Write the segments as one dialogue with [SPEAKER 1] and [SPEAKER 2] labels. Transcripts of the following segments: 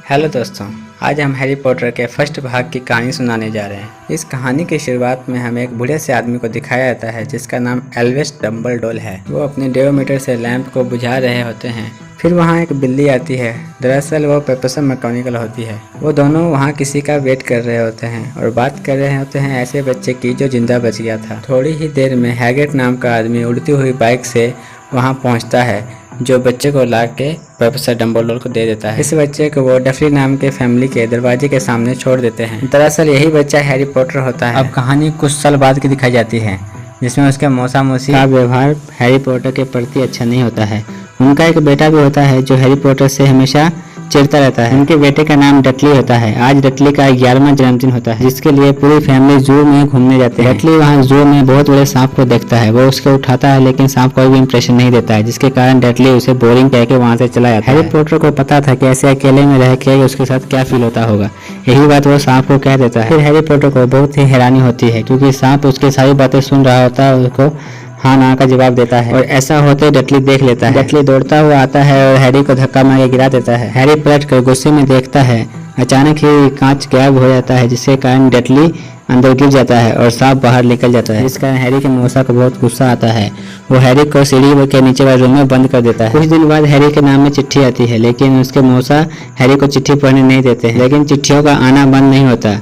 [SPEAKER 1] Hello दोस्तों, आज हम हैरी पॉटर के फर्स्ट भाग की कहानी सुनाने जा रहे हैं। इस कहानी की शुरुआत में हमें एक बूढ़े से आदमी को दिखाया जाता है जिसका नाम एल्विस डम्बलडोर है। वो अपने डेओमीटर से लैंप को बुझा रहे होते हैं। फिर वहाँ एक बिल्ली आती है। दरअसल वो प्रोफेसर मैकेनिकल होती है। वो दोनों वहाँ किसी का वेट कर रहे होते हैं और बात कर रहे होते हैं ऐसे बच्चे की जो जिंदा बच गया था। थोड़ी ही देर में हैग्रिड नाम का आदमी उड़ती हुई बाइक से वहाँ पहुँचता है, जो बच्चे को ला के प्रोफेसर डम्बलडोर को दे देता है। इस बच्चे को वो डफली नाम के फैमिली के दरवाजे के सामने छोड़ देते हैं। दरअसल यही बच्चा हैरी पॉटर होता है। अब कहानी कुछ साल बाद की दिखाई जाती है, जिसमें उसके मौसा मौसी का व्यवहार हैरी पॉटर के प्रति अच्छा नहीं होता है। उनका एक बेटा भी होता है जो हैरी पॉटर से हमेशा चिढ़ता रहता है। उनके बेटे का नाम डटली होता है। आज डटली का 11वां जन्मदिन होता है, जिसके लिए पूरी फैमिली जू में घूमने जाते हैं। डटली वहाँ जू में बहुत बड़े सांप को देखता है। वो उसके उठाता है, लेकिन सांप कोई भी इंप्रेशन नहीं देता है, जिसके कारण डटली उसे बोरिंग कह के वहाँ से चला जाता है। हैरी पॉटर को पता था कि ऐसे अकेले में रह के उसके साथ क्या फील होता होगा। यही बात वो सांप को कह देता है। फिर हैरी पॉटर को बहुत ही हैरानी होती है, क्योंकि सांप उसकी सारी बातें सुन रहा होता है, उसको हाँ ना का जवाब देता है। और ऐसा होते डटली देख लेता है। डटली दौड़ता हुआ आता है और हैरी को धक्का मार के गिरा देता है। हैरी पलट कर गुस्से में देखता है। अचानक ही कांच गायब हो जाता है, जिसके कारण डटली अंदर गिर जाता है और सांप बाहर निकल जाता है। इस कारण हैरी के मौसा को बहुत गुस्सा आता है। वो हैरी को सीढ़ी के नीचे वाले रूम में बंद कर देता है। कुछ दिन बाद हैरी के नाम में चिट्ठी आती है, लेकिन उसके मौसा हैरी को चिट्ठी पढ़ने नहीं देते हैं। लेकिन चिट्ठियों का आना बंद नहीं होता।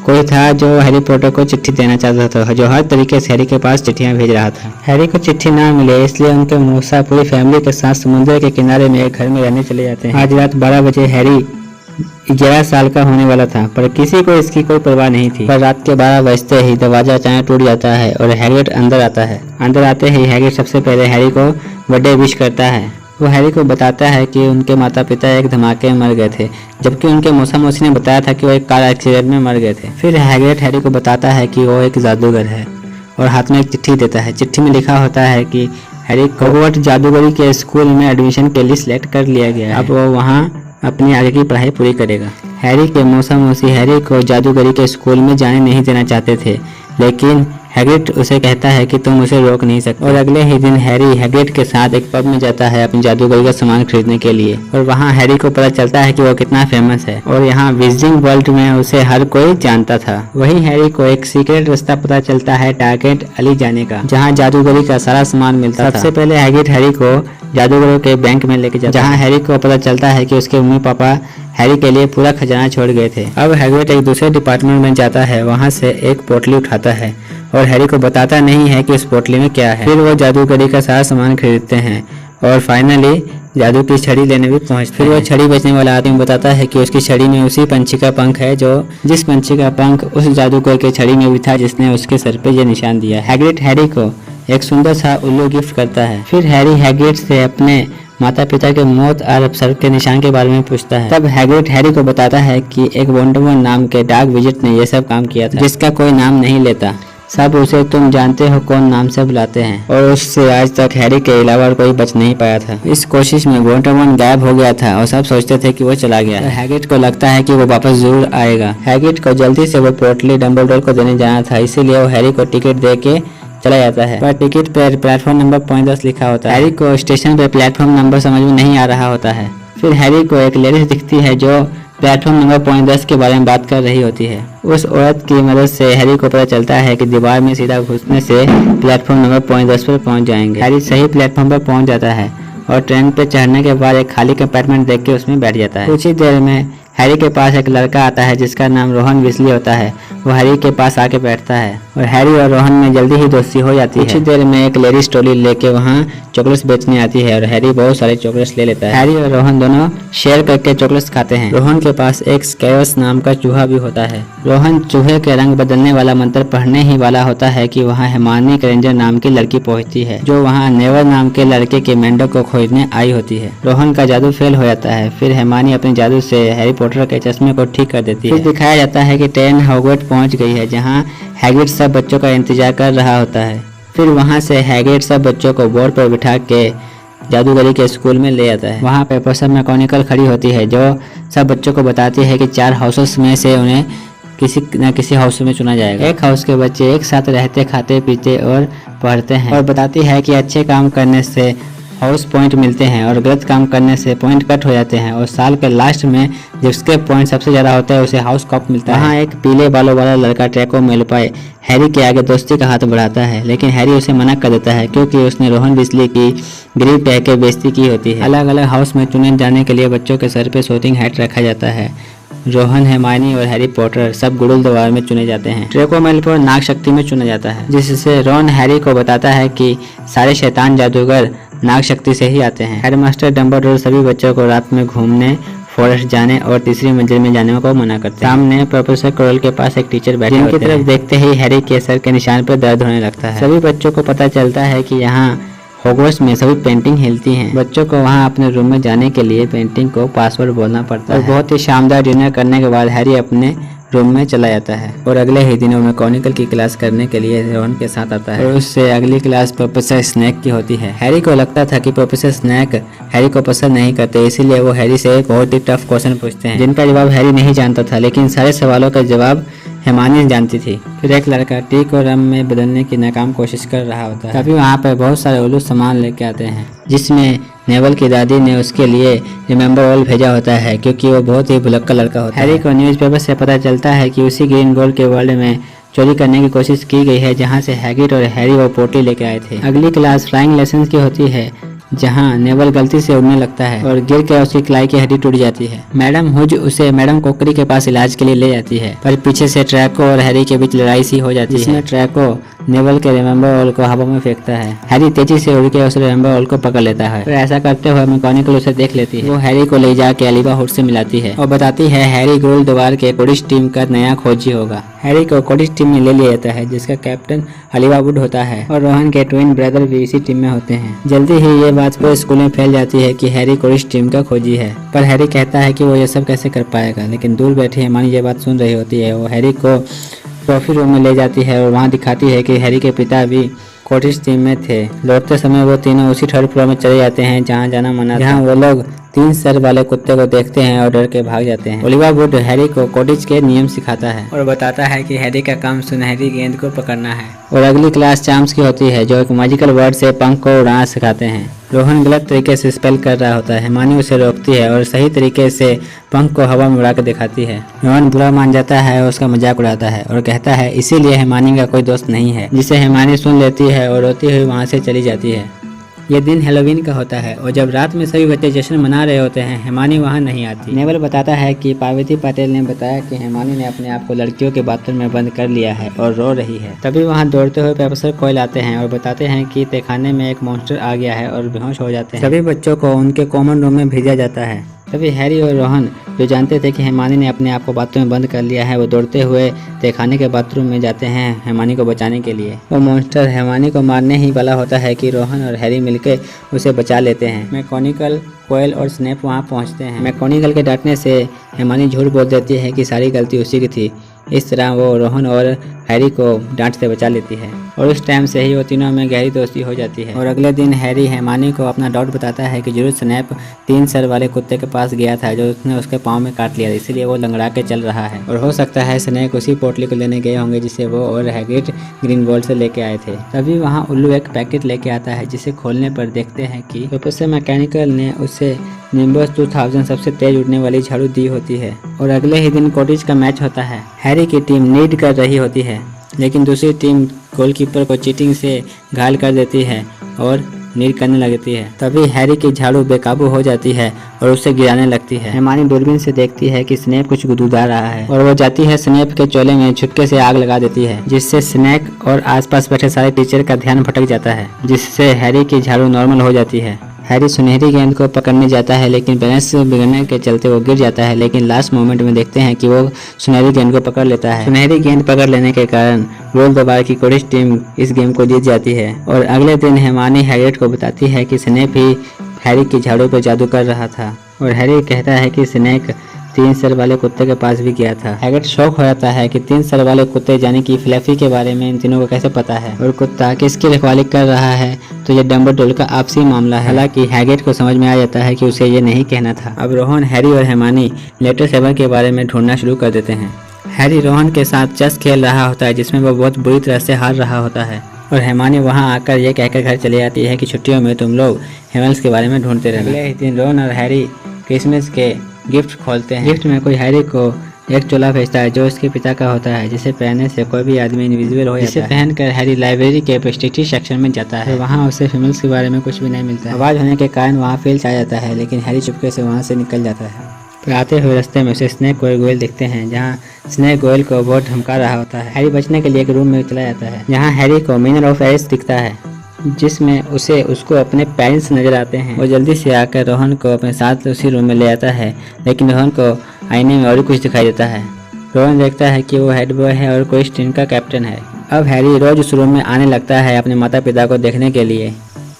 [SPEAKER 1] कोई था जो हैरी पॉटर को चिट्ठी देना चाहता था, जो हर तरीके से हैरी के पास चिट्ठियां भेज रहा था। हैरी को चिट्ठी ना मिले, इसलिए उनके मौसा पूरी फैमिली के साथ समुद्र के किनारे में एक घर में रहने चले जाते हैं। आज रात 12 बजे हैरी 11 साल का होने वाला था, पर किसी को इसकी कोई परवाह नहीं थी। पर रात के 12 बजते ही दरवाजा अचानक टूट जाता है और हैग्रिड अंदर आता है। अंदर आते ही हैग्रिड सबसे पहले हैरी को बर्थडे विश करता है। वो हैरी को बताता है कि उनके माता पिता एक धमाके में मर गए थे, जबकि उनके मौसा मौसी ने बताया था कि वो एक कार एक्सीडेंट में मर गए थे। फिर हैग्रिड हैरी को बताता है कि वो एक जादूगर है और हाथ में एक चिट्ठी देता है। चिट्ठी में लिखा होता है कि हैरी को हॉगवर्ट्स जादूगरी के स्कूल में एडमिशन के लिए सिलेक्ट कर लिया गया है। अब वो वहाँ अपनी आगे की पढ़ाई पूरी करेगा। हैरी के मौसा मौसी हैरी को जादूगरी के स्कूल में जाने नहीं देना चाहते थे, लेकिन हैग्रिड उसे कहता है कि तुम उसे रोक नहीं सकते। और अगले ही दिन हैरी हैग्रिड के साथ एक पब में जाता है अपनी जादूगरी का सामान खरीदने के लिए। और वहाँ हैरी को पता चलता है कि वो कितना फेमस है और यहाँ विजिटिंग वर्ल्ड में उसे हर कोई जानता था। वहीं हैरी को एक सीक्रेट रास्ता पता चलता है टारगेट अली जाने का, जहाँ जादूगरी का सारा सामान मिलता था। सबसे पहले हैग्रिड हैरी को जादूगरों के बैंक में लेके जाता है, जहाँ हैरी को पता चलता है कि उसके मम्मी पापा हैरी के लिए पूरा खजाना छोड़ गए थे। अब हैग्रिड एक दूसरे डिपार्टमेंट में जाता है, वहाँ से एक पोटली उठाता है और हैरी को बताता नहीं है कि उस पोटली में क्या है। फिर वो जादूगरी का सारा सामान खरीदते हैं और फाइनली जादू की छड़ी लेने भी पहुंचते। फिर वो छड़ी बेचने वाला आदमी बताता है कि उसकी छड़ी में उसी पंछी का पंख है, जिस पंछी का पंख उस जादूगर के छड़ी में भी था, जिसने उसके सर पे ये निशान दिया। हैग्रिड हैरी को एक सुंदर सा उल्लू गिफ्ट करता है। फिर हैरी हैग्रिड से अपने माता पिता के मौत और अपसर के निशान के बारे में पूछता है। तब हैग्रिड हैरी को बताता है कि एक वोल्डेमॉर्ट नाम के डार्क विजिट ने यह सब काम किया था, जिसका कोई नाम नहीं लेता। सब उसे तुम जानते हो कौन नाम से बुलाते हैं, और उससे आज तक हैरी के अलावा कोई बच नहीं पाया था। इस कोशिश में वोल्डेमॉर्ट गायब हो गया था और सब सोचते थे कि वो चला गया। तो हैग्रिड को लगता है कि वो वापस जरूर आएगा। हैग्रिड को जल्दी से वो पोटली डम्बलडोर को देने जाना था, इसीलिए वो हैरी को टिकट दे के चला जाता है। पर टिकट पर प्लेटफॉर्म नंबर 10 लिखा होता है। हैरी को स्टेशन पर प्लेटफॉर्म नंबर समझ में नहीं आ रहा होता है। फिर हैरी को एक लेडीज दिखती है जो प्लेटफॉर्म नंबर 10 के बारे में बात कर रही होती है। उस औरत की मदद से हैरी को पता चलता है कि दीवार में सीधा घुसने से प्लेटफॉर्म नंबर 10 पर पहुंच जाएंगे। हैरी सही प्लेटफॉर्म पर पहुंच जाता है और ट्रेन पर चढ़ने के बाद एक खाली कंपार्टमेंट देख के उसमें बैठ जाता है। कुछ ही देर में हैरी के पास एक लड़का आता है जिसका नाम रोहन विस्ली होता है। वो हैरी के पास आके बैठता है और हैरी और रोहन में जल्दी ही दोस्ती हो जाती है। कुछ ही देर में एक लेडीज ट्रॉली लेके वहाँ चॉकलेट्स बेचने आती है और हैरी बहुत सारे चॉकलेट्स ले लेता है। हैरी और रोहन दोनों शेयर करके चॉकलेट्स खाते हैं। रोहन के पास एक स्कैरस नाम का चूहा भी होता है। रोहन चूहे के रंग बदलने वाला मंत्र पढ़ने ही वाला होता है कि वहाँ हरमाइनी ग्रेंजर नाम की लड़की पहुँचती है, जो वहाँ नेवर नाम के लड़के के मेंढक को खोजने आई होती है। रोहन का जादू फेल हो जाता है। फिर हरमाइनी अपने जादू से हैरी पॉटर के चश्मे को ठीक कर देती है। फिर दिखाया जाता है कि ट्रेन हॉगवर्ट्स पहुंच गई है, जहां हैग्रिड सब बच्चों का इंतजार कर रहा होता है। फिर वहां से हैग्रिड सब बच्चों को बोर्ड पर बिठा के जादूगरी के स्कूल में ले जाता है। वहां प्रोफेसर मैकेनिकल खड़ी होती है, जो सब बच्चों को बताती है कि 4 हाउसेस में से उन्हें किसी न किसी हाउस में चुना जाएगा। एक हाउस के बच्चे एक साथ रहते, खाते, पीते और पढ़ते हैं, और बताती है कि अच्छे काम करने से हाउस पॉइंट मिलते हैं और गलत काम करने से पॉइंट कट हो जाते हैं और साल के लास्ट में जिसके पॉइंट सबसे ज़्यादा होता है उसे हाउस कप मिलता है। वहाँ एक पीले बालों वाला लड़का ड्रैको मैलफॉय हैरी के आगे दोस्ती का हाथ बढ़ाता है, लेकिन हैरी उसे मना कर देता है क्योंकि उसने रोहन बिस्ली की गरीब कह के बेइज्जती की होती है। अलग अलग हाउस में चुने जाने के लिए बच्चों के सर पे सोटिंग हैट रखा जाता है। रोहन, हेमानी और हैरी पॉटर सब गुड़ुलद्वार में चुने जाते हैं। ड्रैको मैलफॉय नाग शक्ति में चुना जाता है, जिससे रॉन हैरी को बताता है कि सारे शैतान जादूगर नाग शक्ति से ही आते हैं। हेडमास्टर डम्बलडोर सभी बच्चों को रात में घूमने, फॉरेस्ट जाने और तीसरी मंजिल में जाने को मना करते हैं। सामने प्रोफेसर क्रोल के पास एक टीचर बैठे होते हैं, जिनकी तरफ देखते ही हैरी के सर के निशान पर दर्द होने लगता है। सभी बच्चों को पता चलता है कि यहाँ हॉगवर्ट्स में सभी पेंटिंग हिलती हैं। बच्चों को वहाँ अपने रूम में जाने के लिए पेंटिंग को पासवर्ड बोलना पड़ता है। बहुत ही शानदार डिनर करने के बाद हैरी अपने रूम में चला जाता है और अगले ही दिनों में कॉनिकल की क्लास करने के लिए रोहन के साथ आता है और उससे अगली क्लास प्रोफेसर स्नेक की होती है। हैरी को लगता था कि प्रोफेसर स्नेक हैरी को पसंद नहीं करते, इसीलिए वो हैरी से एक बहुत ही टफ क्वेश्चन पूछते हैं जिनका जवाब हैरी नहीं जानता था, लेकिन सारे सवालों का जवाब हेमानी जानती थी। फिर एक लड़का टी को रम में बदलने की नाकाम कोशिश कर रहा होता है। तभी वहाँ पर बहुत सारे उल्लू सामान लेके आते हैं, जिसमें नेवल की दादी ने उसके लिए रिमेंबर ऑल भेजा होता है क्योंकि वो बहुत ही भुलक्कड़ लड़का होता है। हैरी को न्यूज़पेपर से पता चलता है कि उसी ग्रीन गोल्ड के वर्ल्ड में चोरी करने की कोशिश की गई है जहाँ से हैग्रिड और हैरी वो पोटली लेके आए थे। अगली क्लास फ्लाइंग लेसन की होती है, जहाँ नेवल गलती से उड़ने लगता है और गिर कर उसकी कलाई की हड्डी टूट जाती है। मैडम हुज उसे मैडम कोकरी के पास इलाज के लिए ले जाती है, पर पीछे से ड्रैको और हैरी के बीच लड़ाई सी हो जाती है, जिसमें ड्रैको नेवल के रिमेंबर ऑल को हवा में फेंकता है। हैरी तेजी से उड़ के उस रिमेंबर ऑल को पकड़ लेता है, फिर ऐसा करते हुए मैकॉनिकल उसे देख लेती है। वो हैरी को ले जाके अलीबा हुड से मिलाती है और बताती है हैरी गुड़ुलद्वार के क्विडिच टीम का नया खोजी होगा। हैरी को क्विडिच टीम में ले लिया जाता है, जिसका कैप्टन अलीबा वुड होता है और रोहन के ट्विन ब्रदर भी इसी टीम में होते हैं। जल्दी ही ये बात पूरे स्कूल में फैल जाती है कि हैरी क्विडिच टीम का खोजी है, पर हैरी कहता है कि वो ये सब कैसे कर पाएगा, लेकिन दूर बैठी हेमानी ये बात सुन रही होती है। वो हैरी को ट्रॉफी रूम में ले जाती है और वहाँ दिखाती है कि हैरी के पिता भी क्विडिच टीम में थे। लौटते समय वो तीनों उसी थर्ड फ्लोर में चले जाते हैं जहाँ जाना मना था। जहाँ वो लोग 3 सर वाले कुत्ते को देखते हैं और डर के भाग जाते हैं। ओलिवा वुड हैरी को क्विडिच के नियम सिखाता है और बताता है कि हैरी का काम सुनहरी गेंद को पकड़ना है। और अगली क्लास चार्म्स की होती है, जो एक मैजिकल वर्ड से पंख को उड़ाना सिखाते हैं। रोहन गलत तरीके से स्पेल कर रहा होता है, हेमानी उसे रोकती है और सही तरीके से पंख को हवा में उड़ा कर दिखाती है। रोहन बुरा मान जाता है और उसका मजाक उड़ाता है और कहता है इसीलिए हेमानी का कोई दोस्त नहीं है, जिसे हेमानी सुन लेती है और रोती हुई वहाँ से चली जाती है। ये दिन हैलोवीन का होता है और जब रात में सभी बच्चे जश्न मना रहे होते हैं, हेमानी वहाँ नहीं आती। नेवल बताता है कि पार्वती पटेल ने बताया कि हेमानी ने अपने आप को लड़कियों के बाथरूम में बंद कर लिया है और रो रही है। तभी वहाँ दौड़ते हुए प्रोफेसर कोयल आते हैं और बताते हैं कि तहखाने में एक मॉन्स्टर आ गया है और बेहोश हो जाते हैं। सभी बच्चों को उनके कॉमन रूम में भेजा जाता है। तभी हैरी और रोहन, जो जानते थे कि हेमानी ने अपने आप को बाथरूम में बंद कर लिया है, वो दौड़ते हुए तहखाने के बाथरूम में जाते हैं हेमानी को बचाने के लिए। वो मॉन्स्टर हेमानी को मारने ही वाला होता है कि रोहन और हैरी मिलकर उसे बचा लेते हैं। मैकॉनिकल, कोयल और स्नेप वहाँ पहुँचते हैं। मैकॉनिकल के डांटने से हेमानी झूठ बोल देती है कि सारी गलती उसी की थी। इस तरह वो रोहन और हैरी को डांट से बचा लेती है और उस टाइम से ही वो तीनों में गहरी दोस्ती हो जाती है। और अगले दिन हैरी हेमानी को अपना डाउट बताता है कि जरूर स्नैप 3 सर वाले कुत्ते के पास गया था जो उसने उसके पाँव में काट लिया, इसीलिए वो लंगड़ा के चल रहा है। और हो सकता है स्नेक उसी पोटली को लेने गए होंगे जिसे वो और हैग्रिड ग्रीन गोल्ड से लेके आए थे। तभी वहाँ उल्लू एक पैकेट लेके आता है, जिसे खोलने पर देखते हैं कि प्रोफेसर मैकेनिकल ने उसे निम्बस 2000 सबसे तेज उड़ने वाली झाड़ू दी होती है। और अगले ही दिन क्विडिच का मैच होता है। हैरी की टीम लीड कर रही होती है, लेकिन दूसरी टीम गोलकीपर को चीटिंग से घायल कर देती है और नीड करने लगती है। तभी हैरी की झाड़ू बेकाबू हो जाती है और उसे गिराने लगती है। हेमानी दूरबीन से देखती है कि स्नेप कुछ गुदगुदा रहा है और वो जाती है स्नेप के चोले में छुटके से आग लगा देती है, जिससे स्नेक और आसपास बैठे सारे टीचर का ध्यान भटक जाता है, जिससे हैरी की झाड़ू नॉर्मल हो जाती है। हैरी सुनहरी गेंद को पकड़ने जाता है, लेकिन बैलेंस बिगड़ने के चलते वो गिर जाता है, लेकिन लास्ट मोमेंट में देखते हैं कि वो सुनहरी गेंद को पकड़ लेता है। सुनहरी गेंद पकड़ लेने के कारण गुड़ुलद्वार की क्विडिच टीम इस गेम को जीत जाती है। और अगले दिन हेमानी हैग्रिड को बताती है कि स्नेप ही हैरी की झाड़ू पर जादू कर रहा था और हैरी कहता है कि स्नेक 3 सर वाले कुत्ते के पास भी गया था। हैग्रिड शौक हो जाता है कि 3 सर वाले कुत्ते यानी कि फ्लफी के बारे में इन तीनों को कैसे पता है और कुत्ता किसकी रखवाली कर रहा है, तो ये डम्बलडोर का आपसी मामला है। हालांकि हैग्रिड को समझ में आ जाता है कि उसे ये नहीं कहना था। अब रोहन, हैरी और हेमानी लेटर 7 के बारे में ढूंढना शुरू कर देते हैं। हैरी रोहन के साथ चेस खेल रहा होता है, जिसमें वो बहुत बुरी तरह से हार रहा होता है। और हेमानी वहाँ आकर ये कहकर घर चली जाती है कि छुट्टियों में तुम लोग हेमल्स के बारे में ढूंढते रहना। अगले ही दिन रोन और हैरी क्रिसमस के गिफ्ट खोलते हैं। गिफ्ट में कोई हैरी को एक चोला भेजता है जो उसके पिता का होता है, जिसे पहनने से कोई भी आदमी इनविजिबल हो जाता है। जिसे पहनकर हैरी लाइब्रेरी के प्रेस्टिजियस सेक्शन में जाता है। वहाँ उसे फीमेल्स के बारे में कुछ भी नहीं मिलता है। आवाज होने के कारण वहाँ फील्ड आ जाता है, लेकिन हैरी चुपके से वहाँ से निकल जाता है। फिर आते हुए रास्ते में उसे स्नेक और गोयल दिखते हैं, जहाँ स्नेक गोयल को बहुत धमका रहा होता है। हैरी बचने के लिए एक रूम में चला जाता है, जहाँ हैरी को मिनर ऑफ एरिस दिखता है, जिसमें उसको अपने पेरेंट्स नजर आते हैं। वो जल्दी से आकर रोहन को अपने साथ उसी रूम में ले आता है, लेकिन रोहन को आईने में और कुछ दिखाई देता है। रोहन देखता है कि वो हेड बॉय है और कोई टीम का कैप्टन है। अब हैरी रोज उस रूम में आने लगता है अपने माता पिता को देखने के लिए।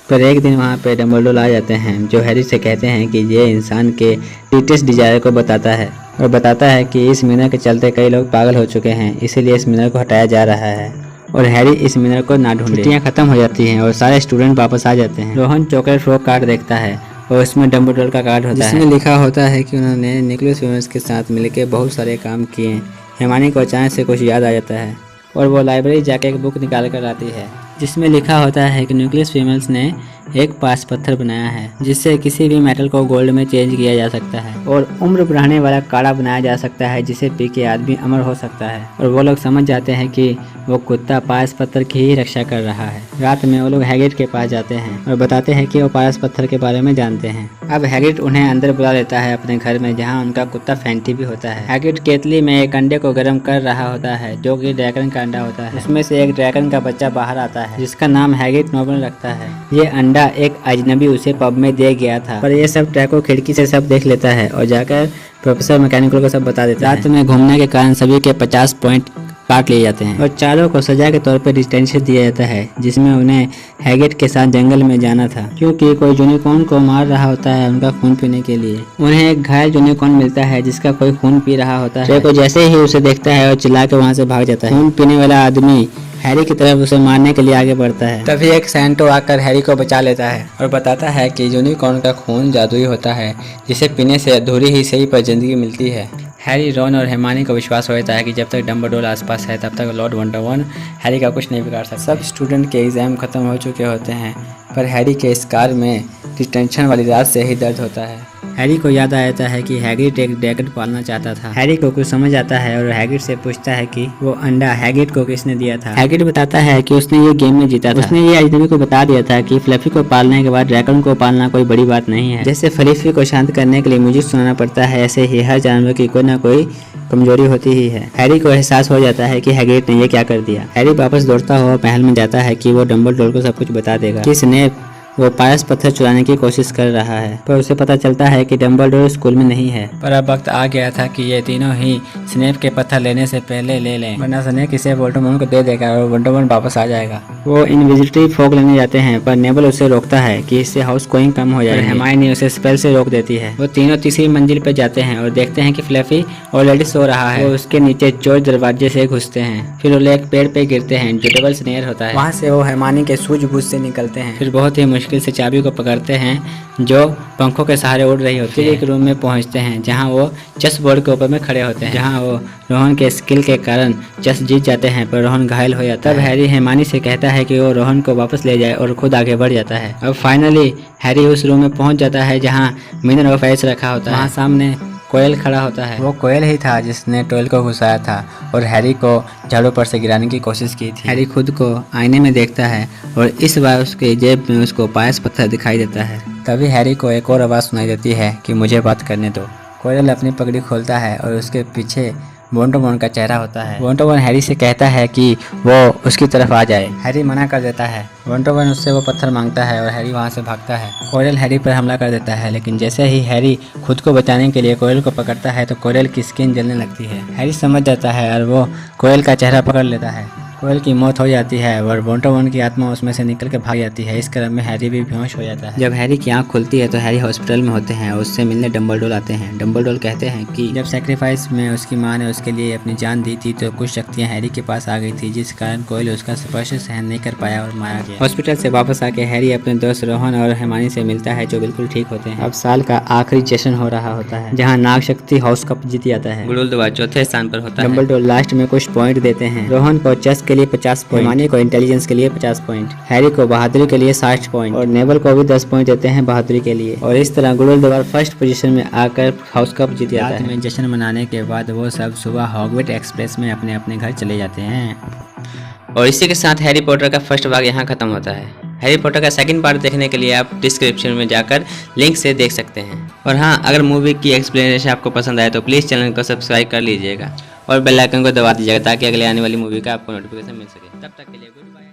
[SPEAKER 1] पर एक दिन वहाँ पे डम्बलडोर आ जाते हैं, जो हैरी से कहते हैं कि ये इंसान के डीटेस्ट डिजायर को बताता है और बताता है कि इस मिनर के चलते कई लोग पागल हो चुके हैं, इसीलिए इस मिनर को हटाया जा रहा है और हैरी इस मिनर को ना ढूंढे। छुट्टियाँ खत्म हो जाती हैं और सारे स्टूडेंट वापस आ जाते हैं। रोहन चॉकलेट फ्रॉक कार्ड देखता है और उसमें डम्बलडोर का कार्ड होता है, जिसमें लिखा होता है कि उन्होंने निकोलस फ्लीमर्स के साथ मिलकर बहुत सारे काम किए। हेमानी को अचानक से कुछ याद आ जाता है और वो लाइब्रेरी जाके एक बुक निकाल कर आती है, जिसमें लिखा होता है कि न्यूक्लियस फीमेल्स ने एक पास पत्थर बनाया है जिससे किसी भी मेटल को गोल्ड में चेंज किया जा सकता है और उम्र बढ़ाने वाला काढ़ा बनाया जा सकता है जिसे पी के आदमी अमर हो सकता है। और वो लोग समझ जाते हैं कि वो कुत्ता पारस पत्थर की ही रक्षा कर रहा है। रात में वो लोग हैग्रिड के पास जाते हैं और बताते हैं कि वो पारस पत्थर के बारे में जानते हैं। अब हैग्रिड उन्हें अंदर बुला लेता है अपने घर में, जहाँ उनका कुत्ता फैंटी भी होता है। हैग्रिड केतली में एक अंडे को गर्म कर रहा होता है, जो कि ड्रैगन का अंडा होता है। उसमें से एक ड्रैगन का बच्चा बाहर आता है, जिसका नाम हैग्रिड नोबल रखता है। ये अंडा एक अजनबी उसे पब में दे गया था, पर ये सब ड्रैको खिड़की से सब देख लेता है और जाकर प्रोफेसर मैकेनिकल को सब बता देता है। रात में घूमने के कारण सभी के 50 पॉइंट काट लिए जाते हैं और चारों को सजा के तौर पर डिटेंशन दिया जाता है, जिसमें उन्हें हैग्रिड के साथ जंगल में जाना था, क्योंकि कोई यूनिकॉर्न को मार रहा होता है उनका खून पीने के लिए। उन्हें एक घायल यूनिकॉर्न मिलता है जिसका कोई खून पी रहा होता है। ड्रैको जैसे ही उसे देखता है और चिल्ला के वहाँ से भाग जाता है। खून पीने वाला आदमी हैरी की तरफ उसे मारने के लिए आगे बढ़ता है। तभी एक सैंटो आकर हैरी को बचा लेता है और बताता है कि यूनिकॉर्न का खून जादुई होता है, जिसे पीने से अधूरी ही सही पर जिंदगी मिलती है। हैरी, रॉन और हेर्मानी को विश्वास होता है कि जब तक डम्बलडोर आसपास है तब तक लॉर्ड वंडरवन हैरी का कुछ नहीं बिगाड़ सकता। सब स्टूडेंट के एग्जाम खत्म हो चुके होते हैं, पर हैरी के इस कार में डिटेंशन वाली रात से ही दर्द होता है। हैरी को याद आ जाता है कि हैग्रिड एक ड्रैगन पालना चाहता था। हैरी को कुछ समझ आता है और हैग्रिड से पूछता है कि वो अंडा हैग्रिड को किसने दिया था। हैग्रिड बताता है कि उसने ये गेम में जीता था। उसने ये अजनबी को बता दिया था कि फ्लफी को पालने के बाद ड्रैगन को पालना कोई बड़ी बात नहीं है। जैसे फ्लफी को शांत करने के लिए म्यूजिक सुनाना पड़ता है, ऐसे ही हर जानवर की कोई ना कोई कमजोरी होती ही है। हैरी को एहसास हो जाता है कि हैग्रिड ने ये क्या कर दिया। हैरी वापस दौड़ता हुआ महल में जाता है कि वो डम्बलडोर को सब कुछ बता देगा कि स्नेप वो पारस पत्थर चुराने की कोशिश कर रहा है, पर उसे पता चलता है कि डम्बलडोर स्कूल में नहीं है। पर अब वक्त आ गया था कि ये तीनों ही स्नेप के पत्थर लेने से पहले ले लें, वरना स्नेप इसे वोल्डेमॉर्ट को दे देगा और वोल्डेमॉर्ट वापस आ जाएगा। वो इनविजिबिलिटी फॉग लेने जाते हैं, पर नेबल उसे रोकता है कि इससे हाउस कोइंग कम हो जाएगी। हेर्माइनी उसे स्पेल से रोक देती है। वो तीनों तीसरी मंजिल पे जाते हैं और देखते हैं कि फ्लफी ऑलरेडी सो रहा है। वो उसके नीचे चोर दरवाजे से घुसते हैं, फिर वो एक पेड़ पे गिरते हैं जो डबल स्नेयर होता है। वहाँ से वो हेर्माइनी के सूझबूझ से निकलते हैं, फिर बहुत ही मुश्किल से चाबी को पकड़ते हैं जो पंखों के सहारे उड़ रही होती है। एक रूम में पहुंचते हैं जहां वो चेस बोर्ड के ऊपर में खड़े होते हैं, जहां वो रोहन के स्किल के कारण चेस जीत जाते हैं, पर रोहन घायल हो जाता है। तब हैरी हेर्मानी से कहता है कि वो रोहन को वापस ले जाए और खुद आगे बढ़ जाता है। अब फाइनली हैरी उस रूम में पहुंच जाता है जहां मिनर ऑफ एरिस रखा होता है। वहां सामने कोयल खड़ा होता है। वो कोयल ही था जिसने टोयल को घुसाया था और हैरी को झाड़ू पर से गिराने की कोशिश की थी। हैरी खुद को आईने में देखता है और इस बार उसके जेब में उसको पारस पत्थर दिखाई देता है। तभी हैरी को एक और आवाज़ सुनाई देती है कि मुझे बात करने दो। कोयल अपनी पगड़ी खोलता है और उसके पीछे वोल्डेमॉर्ट का चेहरा होता है। वोल्डेमॉर्ट हैरी से कहता है कि वो उसकी तरफ आ जाए। हैरी मना कर देता है। वोल्डेमॉर्ट उससे वो पत्थर मांगता है और हैरी वहाँ से भागता है। कोयल हैरी पर हमला कर देता है, लेकिन जैसे ही हैरी खुद को बचाने के लिए कोयल को पकड़ता है तो कोयल की स्किन जलने लगती है। हैरी समझ जाता है और वो कोयल का चेहरा पकड़ लेता है। कोयल की मौत हो जाती है और वोल्डेमॉर्ट की आत्मा उसमें से निकल के भाग जाती है। इस क्रम में हैरी भी बेहोश हो जाता है। जब हैरी की आंख खुलती है तो हैरी हॉस्पिटल में होते हैं और उससे मिलने डम्बलडोर आते हैं। डम्बलडोर कहते हैं कि जब सैक्रिफाइस में उसकी माँ ने उसके लिए अपनी जान दी थी तो कुछ शक्तियाँ हैरी के पास आ गई थी, जिस कारण कोयल उसका स्पर्श सहन नहीं कर पाया और मारा गया। हॉस्पिटल से वापस आके हैरी अपने दोस्त रोहन और हेर्मानी से मिलता है, जो बिल्कुल ठीक होते हैं। अब साल का आखिरी जश्न हो रहा होता है, जहाँ नाग शक्ति हाउस कप जीत जाता है। गुलदुआ चौथे स्थान पर होता है। डम्बलडोर लास्ट में कुछ पॉइंट देते हैं। रोहन को चेस के लिए 50 पॉइंट, हरमानी को इंटेलिजेंस के लिए 50 पॉइंट, हैरी को बहादुरी के लिए 60 पॉइंट और नेवल को भी 10 पॉइंट देते हैं बहादुरी के लिए। और इस तरह ग्रिंडेलवाल्ड फर्स्ट पोजीशन में आकर हाउस कप जीत जाता है। जश्न मनाने के बाद वो सब सुबह हॉगवर्ट एक्सप्रेस में अपने अपने घर चले जाते हैं। और इसी के साथ हैरी पॉटर का फर्स्ट भाग यहाँ खत्म होता है। हैरी पॉटर का सेकंड पार्ट देखने के लिए आप डिस्क्रिप्शन में जाकर लिंक से देख सकते हैं। और हाँ, अगर मूवी की एक्सप्लेनेशन आपको पसंद आए तो प्लीज़ चैनल को सब्सक्राइब कर लीजिएगा और बेल आइकन को दबा दीजिएगा ताकि अगले आने वाली मूवी का आपको नोटिफिकेशन मिल सके। तब तक के लिए गुड बाय।